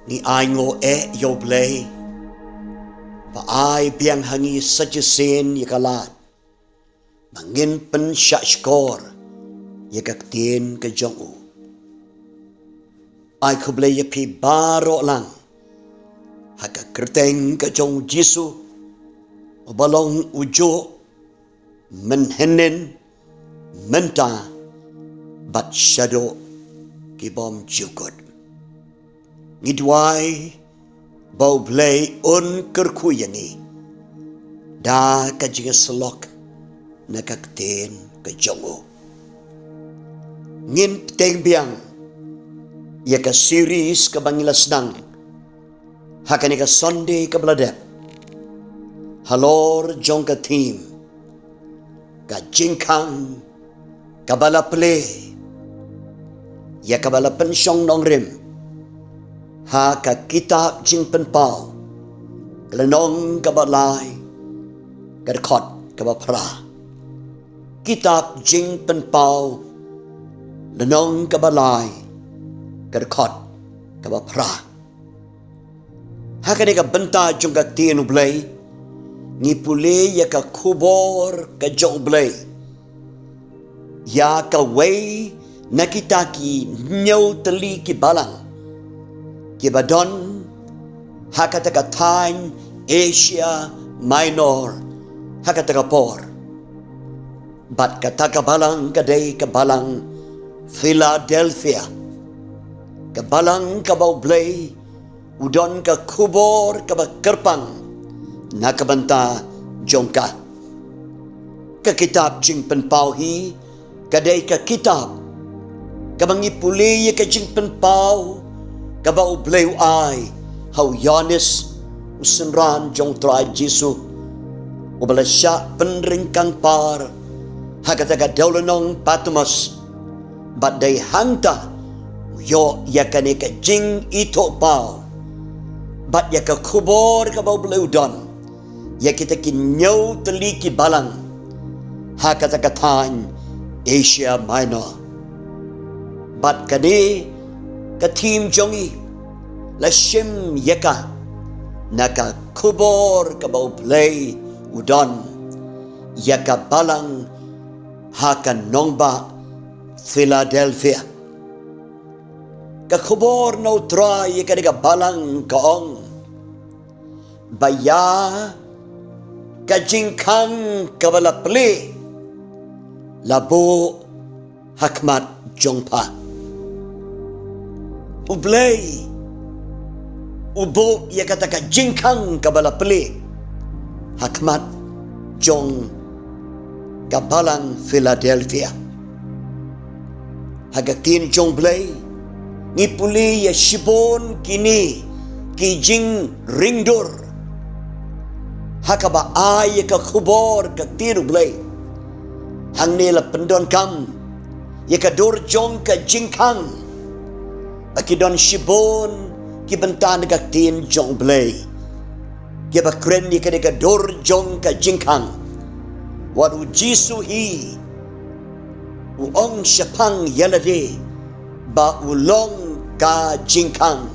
Ni ai ngo yo play. Pa ai biang hangi sajesen yakalat. Mangin pen syak skor yakak tien ke jongu. Ai ko play ya pi baro lang. Haka kerteng ke jong Jisu. Balong ujo menhenen menta bat shadow kibom jukut. Ngidwai bau blay un kerkuyangi. Da kajiga selok nakakten ke jongo. Ngin teng biang ya ka series ke bangilas nang. Hakani ka Sunday ke beladep. Halor jong ka team. Ka JINGKHANG kabala PLIE. Ya kabala pensyong nong rim. Ha ka kitab Jingpynpaw. Kelenong kabalai. Kadakot kabapra. Kitab Jingpynpaw. Lenong kabalai. Kadakot kabapra. Ha ka ni ka benta jong ka tien ublay. Ngipule ya ka kubor ka jong ublay. Ya ka way nakitaki nyaw teli ki balang. Kibadon hakataka Time Asia Minor hakataka por. Bat kataka balang kadai kabalang Philadelphia. Kabalang kabau blay udon ka kubor kaba kerpang nakabanta jongka. Ka kitab Jingpynpaw hi kadai ka kitab kabangi puli ka Jingpynpaw kabau bleu ai hau Yanis usenran jong trai Jisu ubalasya penringkang par hakataga daulanong Patmos badai hangta yo yakane ka jing ito pau bat yaka kubor kabau bleu don yakita kinyau teliki balang hakataga Time Asia Minor bat kade ka team jongi la shim yaka naka kubor kabau play udon yaka balang haka nongba Philadelphia ka kubor no try yaka diga balang kaong baya ka JINGKHANG kabala PLIE labo hakmat jongpa ublay ubo ya kata ka JINGKHANG kabala PLIE hakmat jong kabalang Philadelphia hagatin jong blay ngipuli ya shibon kini ki jing ringdur hakaba ay ka kubor ka tiru blay hang nila pendon kam ya ka dur jong ka JINGKHANG Akidon shibon ki bentan ka tin jong blay. Ki ba kren ni ka dor jong ka JINGKHANG. Wadu Jisu hi. Uong syapang yalade ba ulong ka JINGKHANG.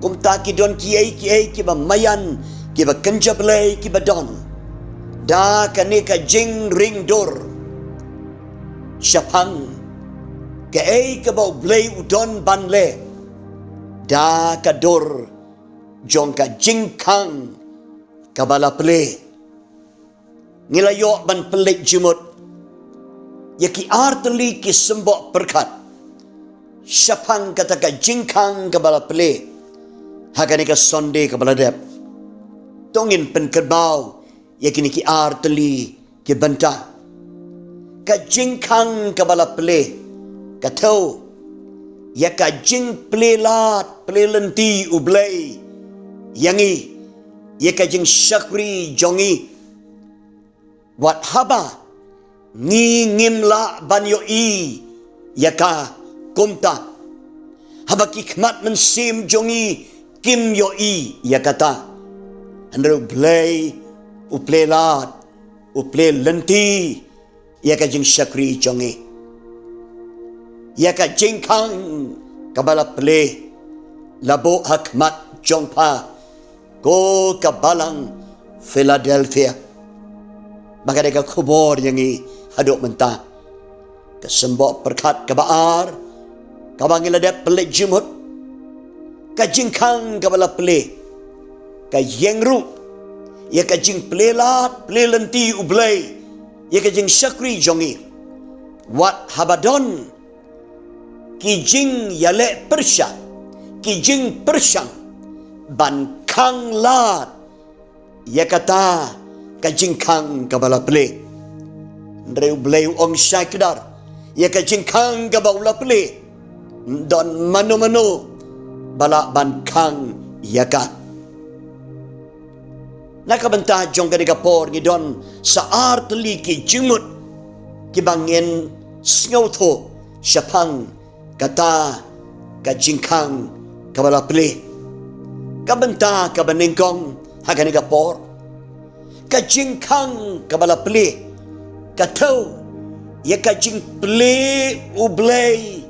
Kumta ki don ki ay ki ba mayan ki ba kenja blay ki ba don. Da ka ni ka jing ring dor. Syapang ka ay ka ba blay udon banle da ka dor jong ka JINGKHANG kabala PLIE ngilayo ban pelik jumut yaki arteli ki sembok berkat syapang kata ka JINGKHANG kabala PLIE hagani ka Sunday kabala dep tongin penkerbau yaki ni ki arteli ki benta ka JINGKHANG kabala PLIE katau ya ka jing plelat plelenti ublay yangi ya ka jing syakri jongi wat haba ngi ngimla banyo i ya ka kumta haba kikmat mensim jongi kim yo i ya kata andro ublay uplelat uplelenti ya ka jing syakri jongi ya ka JINGKHANG kabala PLIE labo hakmat Jingpynpaw go kabalang Philadelphia. Maka deka kubur yang i haduk mentah kesembok perkat kabaar kabangila dep pelik jimut ka jingkhang kabala pelih ka yengru ya ka jing pelelat pelelenti ublay ya ka jing syakri jongi wat habadon ki jing yale persya ki jing persyang ban kang lat ya kata ka jingkhang kabala pelih ndre ublay ong syakdar ya ka jingkhang kabala pelih don mano-mano bala ban kang yaka nakabanta jong kadikapor ngidon sa artli ki jimut ki bangin sngoto syapang kata ka jingkhang kabala pelih kabanta kabaningkong haganigapor ka jingkhang kabala pelih katau ya ka jing pelih ublay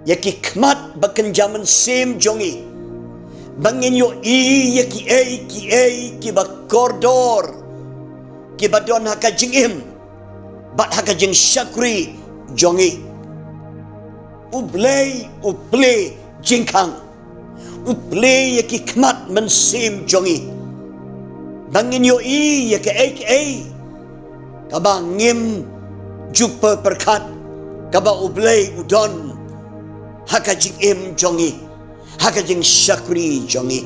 ya ki khmat bakenjaman sim jongi bangin yo i ya ki ba kordor ki badon haka jing im bat haka jing syakri jongi ublay jingkhang ublay ya ki khmat man sim jongi bangin yo i ya ki kabangim jupa perkat kaba ublay udon haka jing im jongi haka jing syakri jongi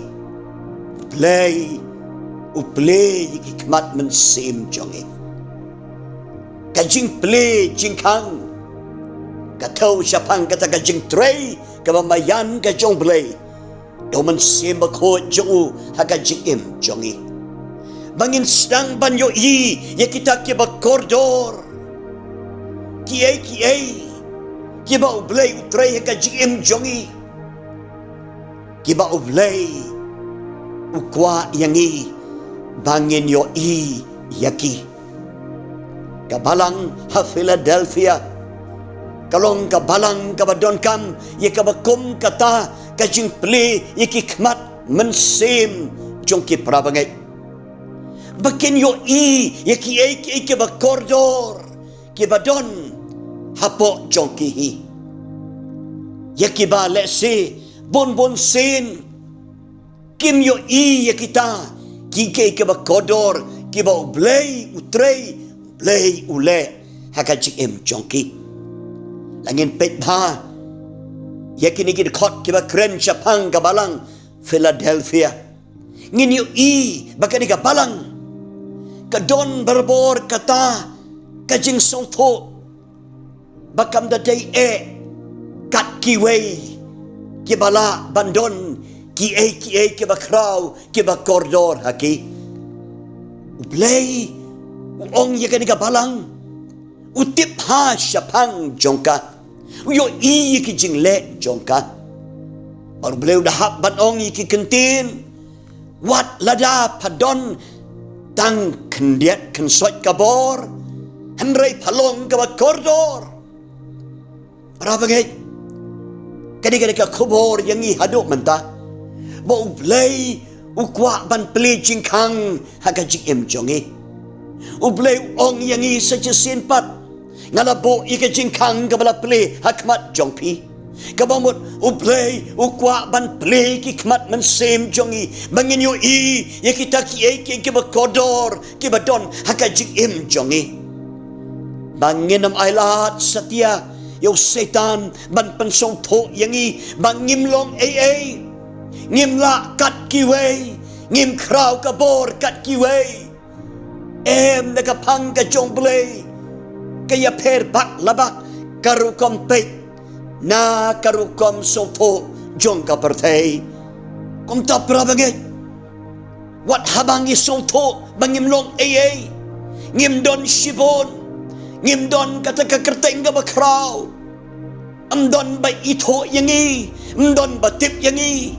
uplay hikmat men sim jongi ka jing play jingkhang ka tau syapang kata ka jing tray ka mamayan ka jong play do men sim ko jongu haka jing im jongi bangin sedang banyo i ya kita ke ba koridor ki ba ublay utray ka jing im jongi ki ba ublay ukwa yangi bangin yo i yaki kabalang ha Philadelphia kalong kabalang kabadon kam ye kabakum kata ka jing play ye ki khmat mensim jong ki prabangai bakin yo i ye ki ba koridor ki badon hapo jong ki hi ye ki ba lese bon sen kim yo i ye kita ki ba koridor ki ba ublay utray play ule haka jing im jongki langin pet ba yakini ki khot ki ba kren chapang kabalang Philadelphia ngin yo i bakani ka balang ka don berbor kata ka jing songtho bakam da day kat ki way ki bala bandon ki ba kraw ki ba koridor haki ublay ong ya kani ka balang utip ha syapang jongka yo i ki jingle jongka baru beliau dah ban ong ki kentin wat lada padon tang kendiat kensot kabor henrei palong ka koridor berapa gay kadi ka kubur yang i haduk mentah bo ublay ukwa ban play jingkhang haka jing im jongi ublay ong yang i saja sinpat ngalabo ika jingkhang kabala play hakmat jongpi kabamut ublay ukwa ban play kikmat mensim jongi bangin yo i ya kita ki ba kodor ki badon haka jing im jongi bangin nam ailat setia yo setan ban pensong tho yang i bangim long ngim la kat kiway ngim kraw kabor kat kiway nakapang ka jong play kaya per bak labak karukom pek na karukom soto jong kapertay kum ta prabangit wat habangi soto bangim long ngim don shibon ngim don kata kakerteng ka bakraw amdon ba ito yangi amdon ba tip yangi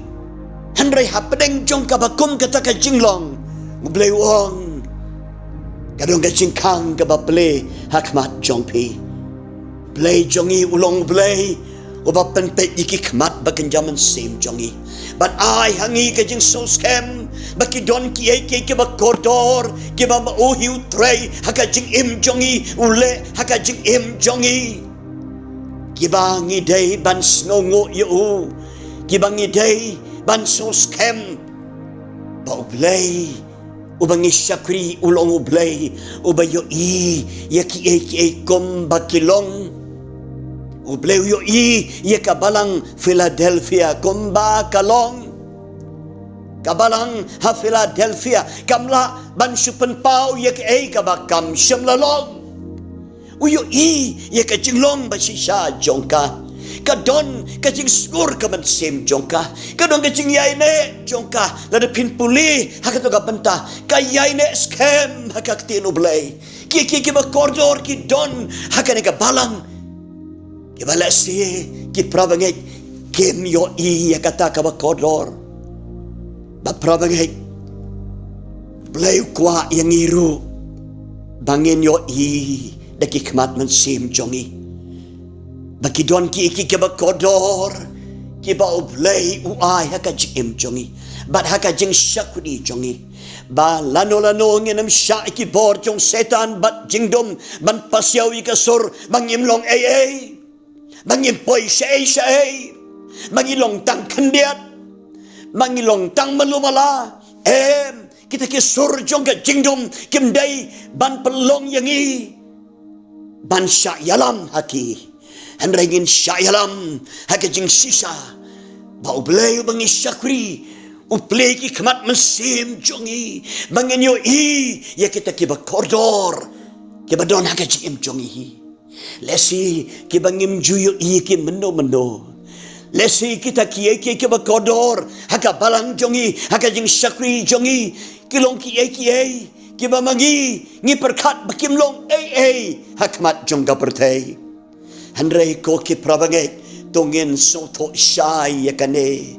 hanray hapadeng jong kabakum kata ka jinglong mublay wong kadong ka jingkhang ka ba play hakmat jongpi play jongi ulong play Uba penpet iki khmat bakan jaman sem jongi. But I hangi ka jing so scam. Baki don ki ai ke ba kotor. Ki ba uhiu tray. Haka jing im jongi. Ule haka jing im jongi. Ki ba ngi day ban snongo yu. Ki ba ngi day ban so scam. Ba ublay. Ubangi syakri ulong ublay. Ubayo yaki ai kom bakilong. Ublay yo ya kabalang Philadelphia kumba kalong. Kabalang ha Philadelphia kamla ban Jingpynpaw ya ai kabakam syamlalong. Uyo ya ka jinglong ba sisa jongka. Kadon ka jing skur ka ban sem jongka. Kadon ka jing yai ne jongka. Lada pin PLIE hakato ka banta. Ka yai ne scam hakaktin ublay. Ki ba koridor ki don hakane ka balang. Kibala si ki prabangai kem yo ya kata ka ba koridor. Ba prabangai blay kwa yang iru bangin yo daki khmat man sim jongi. Baki don ki ba koridor ki ba blay uai haka jim jongi. Bat haka jing syakudi jongi. Ba lano nginam sya ki bor jong setan bat jingdom ban pasyaw ikasur bangimlong ay. Mangimpoi syai mangilong tang kendiat mangilong tang melumala kita kisur jong ke jingdom kimdai ban pelong yangi ban syayalam haki henrengin syayalam haki jing sisa bau belai bangi syakri uplay ki khmat mesim jongi bangin yo ya kita kiba koridor kiba don haki jing jongi. Lesi ki bangim juyo ki mendo. Lesi kita ki ba kodor haka balang jongi haka jing syakri jongi kilong ki ba mangi ngi perkat bakim long hakmat jong ka pertai. Handrai ko ki prabangai tongin soto syai yakane.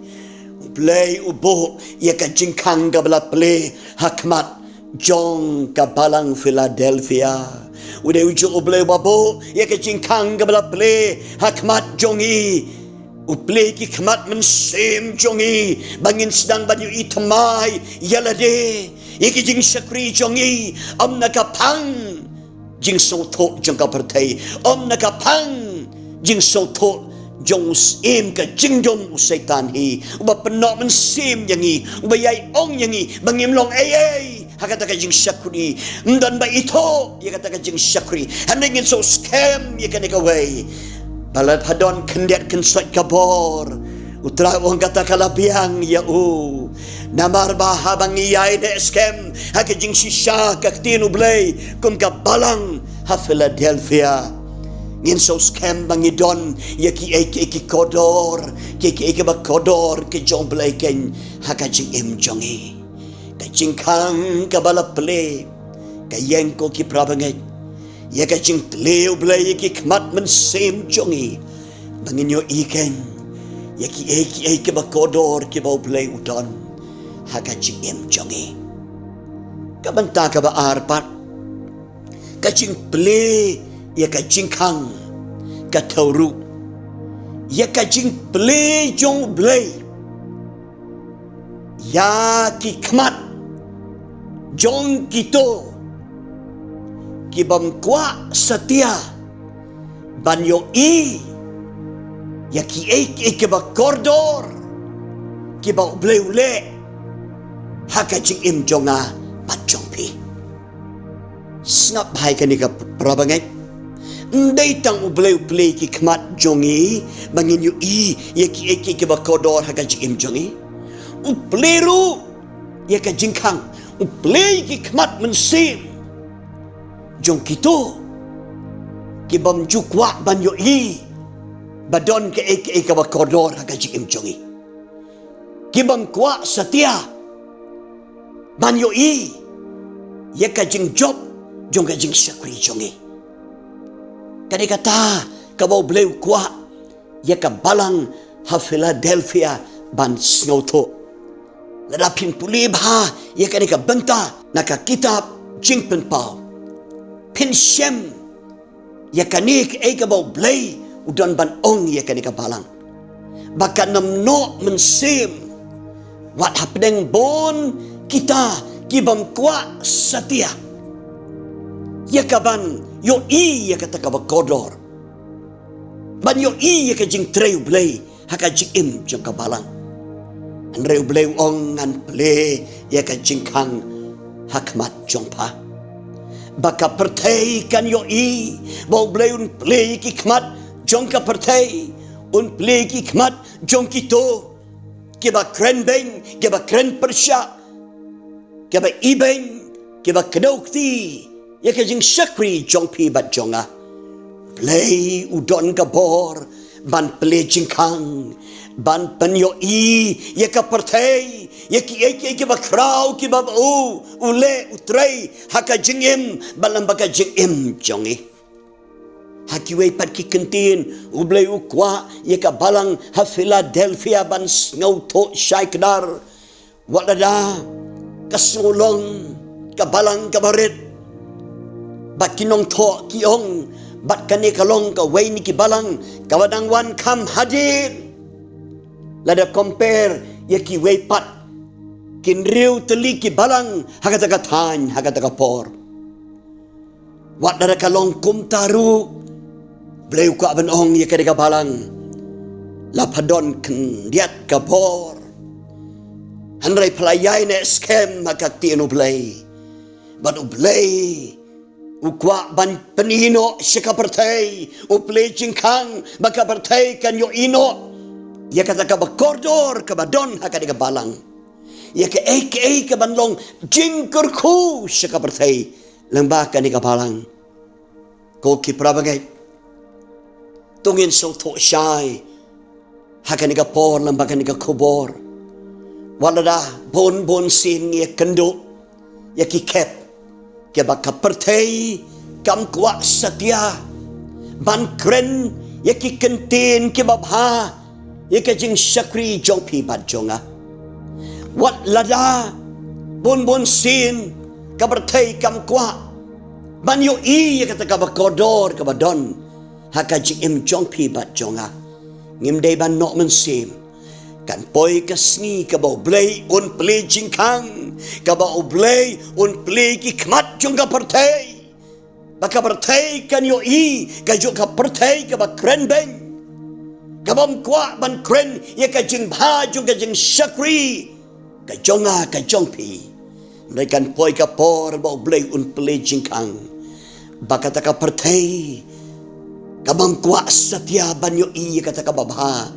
Play ubo yaka jingkhang ka bala PLIE hakmat jong ka balang Philadelphia. Udah ujung ublay babo ya ke jingkang kabala PLIE hakmat jongi uplay ki khmat mensim jongi bangin sedang banyu itamai yalade ya ke jing syakri jongi om nakapang jing soto jong ka pertai om nakapang jing soto jong im ka jingdom usaitan hi uba penok mensim yangi uba yai ong yangi bangim long hakata ka jing syakri ndan ba ito ya kata ka jing syakri handingin so scam ya kanika way balat hadon kendiat kensat kabor utra wong kata kalabiang ya namar bahabang iyai de scam haka jing sisa ka tinu blay kum ka balang ha Philadelphia ngin so scam bangidon ya ki kodor ki ba kodor ki jong blay ken haka jing im jongi ka jingkang ka bala PLIE ka yengko ki prabangai ya ka jing PLIE blay ki khmat men sem jongi bangin yo iken ya ki ba kodor ki ba PLIE udon haka jing im jongi ka banta ka ba arpat ka jing PLIE ya ka jingkang ka tauru ya ka jing PLIE jong blay ya ki khmat jong kito kibam kwa setia banyo ya ki kiba koridor kiba ule haka jing im jonga pat jongpi snap hai kanika prabangai ndai tang ule ki khmat jongi bangin yo ya ki kiba koridor haka jing im jongi upleru ya ka jingkang uplay ki khmat mensim jong kito ki bam jukwa ban yo badon ke ka ba koridor haka jing im jongi ki bam kwa setia ban yo ya ka jing job jong ka jing syakri jongi kani kata ka ba bleu kwa ya ka balang ha Philadelphia ban snauto ladapin PLIE bah ya kanika benta naka kitab Jingpynpaw pinshem ya kanik eka bau blay udon ban ong ya kanika balang. Baka namno mensim wat hapdeng bon kita kibam kwa setia. Ya kaban yo i ya kata kabakodor. Ban yo i ya ka jing treu blei haka jing im jong kabalang. An reu blei ong an ple ya ka jingkhang hakmat jongpa. Baka pertei kan yo i bau blei un ple ki kmat jongka pertei un ple ki kmat jong kito kiba kren beng kiba kren persya kiba ibeng kiba kedokti ya ka jing sakri jong pi bat jonga play udon kabor ban play jingkhang ban penyo i ya ka pertei ya ki kiba krau kiba ule utrei haka jingim balam baka jingim jongi hakiway pat kikentin ublay ukwa ya ka balang ha Philadelphia ban ngau to shaikdar walada kasngulong ka balang kabarit bat kinong to kiong bat kani kalong ka way ni ki balang kawadang wan kam hadir lada compare ya ki way pat kinriu teli ki balang hakata katan hakata kapor wat dara kalong kum taru Bleu ka benong ya kadega balang lapadon kendiat kapor hanrai pelayai ne skem maka tienu blei ban ublei ukwa ban penino sikapertei uplei jingkhang maka pertei kan yo ino ya kata ka bakordor ka badon hakadega balang ya ke ka banlong jingkurku sikapertei lembah kadega balang ko ki prabagai tungin so to shai hakaniga por lambakaniga kubor walada bon sin ye kendo ya ki kep ke baka pertei kam kwa setia ban kren ya ki kentin ke babha ya ke jing sakri jong pi bat jonga wat lada bon sin ka pertei kam kwa ban yo i ya kata ka bakodor ka badon haka jing jong pi bat jonga ngim dei ban nok mensim kan poi ka sngi ka bau blei un plei jingkhang ka bau blei un plei ki khmat jonga pertei baka pertei kan yo i ka jo ka pertei ka ba kren beng ka bam kwa ban kren ya ka jing bha jonga jing sakri ka jonga ka jong pi ndai kan poi ka por bau blei un plei jingkhang baka ta ka pertei kabang kwa setia banyo i kata kababha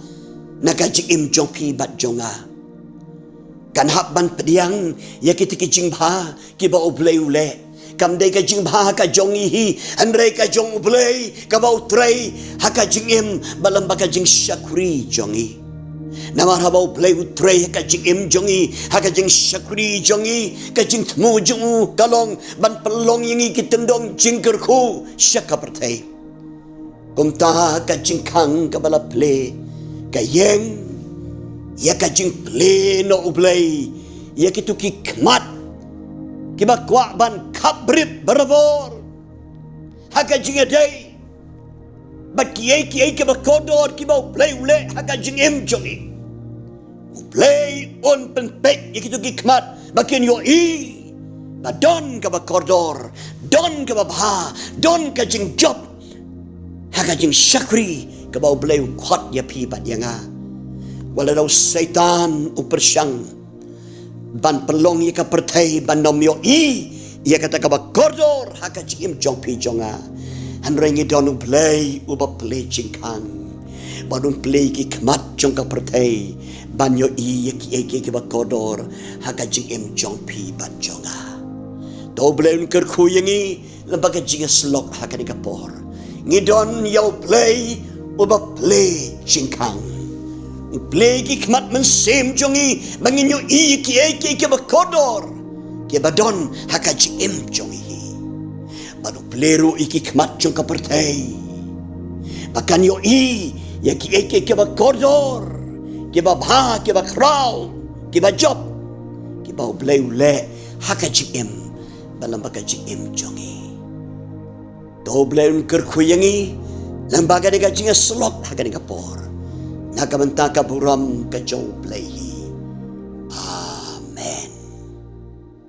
nakajing im jong pi bat jonga kan hab ban pediang ya kita ki jingpha ki ba ublei ule kam dei ka jingpha ka jong i hi anrei ka jong ublei ka ba utrei haka jing im balam baka jing sakuri jongi namar haba ublei utrei haka jing im jongi haka jing sakuri jongi ka jing tmu jongu kalong ban pelong yangi ki tendong jingkerku syakapertei kumta ka jingkhang ka bala ple ka yeng ya ka jing ple no ublei ya kitu ki kmat ki ba kwa ban kabrip berbor haka jing adai ba ki ka ba kodor ki ba ublei ule haka jing em jongi ublei on penpek ya kitu ki kmat bakin yo i ba don ka ba kodor don ka ba bha don ka jing job haka jing sakri ka bau bleu khot ya pi bat yanga wala dau setan upersyang ban pelong ya ka pertei ban nom yo i ya kata ka ba kordor haka jing jong pi jonga han rengi don play uba play jingkhang badun play ki kmat jong ka pertei ban yo i ya ki ba kordor haka jing jong pi bat jonga do bleu ker khu yangi lembaga jing slok haka ni ka por ngidon yau play uba play jingkhang play ki kmat mensim jongi bangin yo i ki ba kodor ki badon haka jim jongi badu pleru iki kmat jong ka pertei bakan yo i ya ki ba kodor ki ba bha ki ba krau ki ba job ki ba play ule haka jim balam baka jim jongi do blaun ker khuyangi Lembaga ni ka jinga slot haga ni ka por. Nakamanta ka buram ka jow play.